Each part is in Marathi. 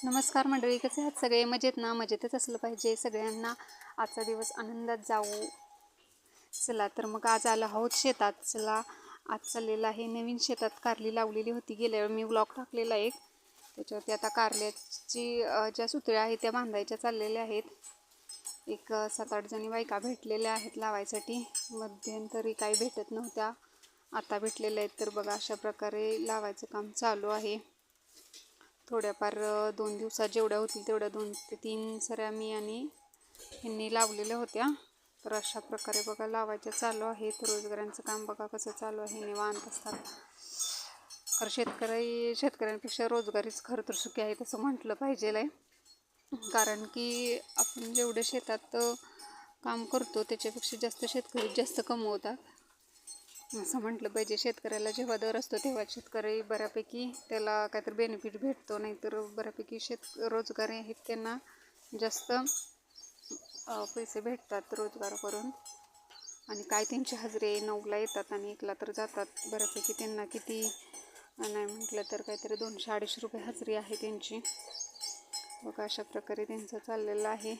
नमस्कार मंडळी, कसे आहात सगळे? मजेत ना? मजेतच असलं पाहिजे सगळ्यांना. आजचा दिवस आनंदात जाऊ. चला तर मग आज आलो आहोत शेतात. चला आज चाललेलं आहे नवीन शेतात कारली लावलेली होती. गेल्या वेळी मी व्लॉग टाकलेला एक, त्याच्यावरती आता कारल्याची ज्या सुतळ्या आहेत त्या बांधायच्या चाललेल्या आहेत. एक 7-8 जणी बायका भेटलेल्या आहेत लावायसाठी. मध्यंतरी काही भेटत नव्हत्या, आता भेटलेल्या आहेत. तर बघा अशा प्रकारे लावायचं काम चालू आहे. थोड्याफार 2 दिवसात जेवढ्या होतील तेवढ्या 2 ते 3 सऱ्या मी आणि ह्यांनी लावलेल्या होत्या. तर अशा प्रकारे बघा लावायच्या चालू आहेत. रोजगारांचं काम बघा कसं चालू आहे, निवांत असतात. तर शेतकऱ्यांपेक्षा रोजगारीच खरं तर सुखी आहेत असं म्हटलं पाहिजे आहे. कारण की आपण जेवढे शेतात काम करतो त्याच्यापेक्षा जास्त शेतकरी जास्त कमवतात असं म्हटलं पाहिजे. शेतकऱ्याला जेव्हा दर असतो तेव्हा शेतकरी बऱ्यापैकी त्याला काहीतरी बेनिफिट भेटतो, नाहीतर बऱ्यापैकी रोजगारी आहेत त्यांना जास्त पैसे भेटतात रोजगार करून. आणि काय त्यांची हजेरी 9ला येतात आणि 1ला तर जातात. बऱ्यापैकी त्यांना किती नाही म्हटलं तर काहीतरी 200-250 रुपये हजेरी आहे त्यांची. बघा अशा प्रकारे त्यांचं चाललेलं आहे.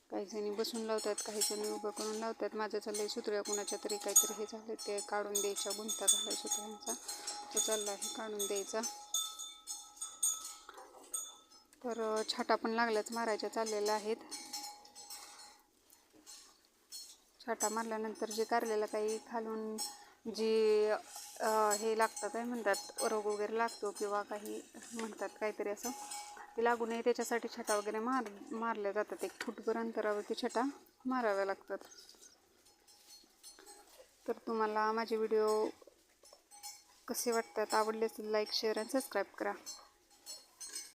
काही जणी बसून लावतात, काही जणी उभं करून लावतात. माझं चाललंय सुतळ्या कुणाच्या तरी काहीतरी हे झालं ते काढून द्यायच्या, गुंता झाला सुतळ्यांचा तो चालला आहे काढून द्यायचा. तर छाटा पण लागल्याच मारायच्या चाललेल्या आहेत. छाटा मारल्यानंतर जे कारल्याला काही खालून जे हे लागतात काय म्हणतात, रोग वगैरे लागतो किंवा काही म्हणतात काहीतरी असं, ते लागू नये त्याच्यासाठी छटा वगैरे मारल्या जातात. 1 फूटभर अंतरावरती छटा माराव्या लागतात. तर तुम्हाला माझे व्हिडिओ कसे वाटतात, आवडले असेल लाईक, शेअर आणि सबस्क्राईब करा.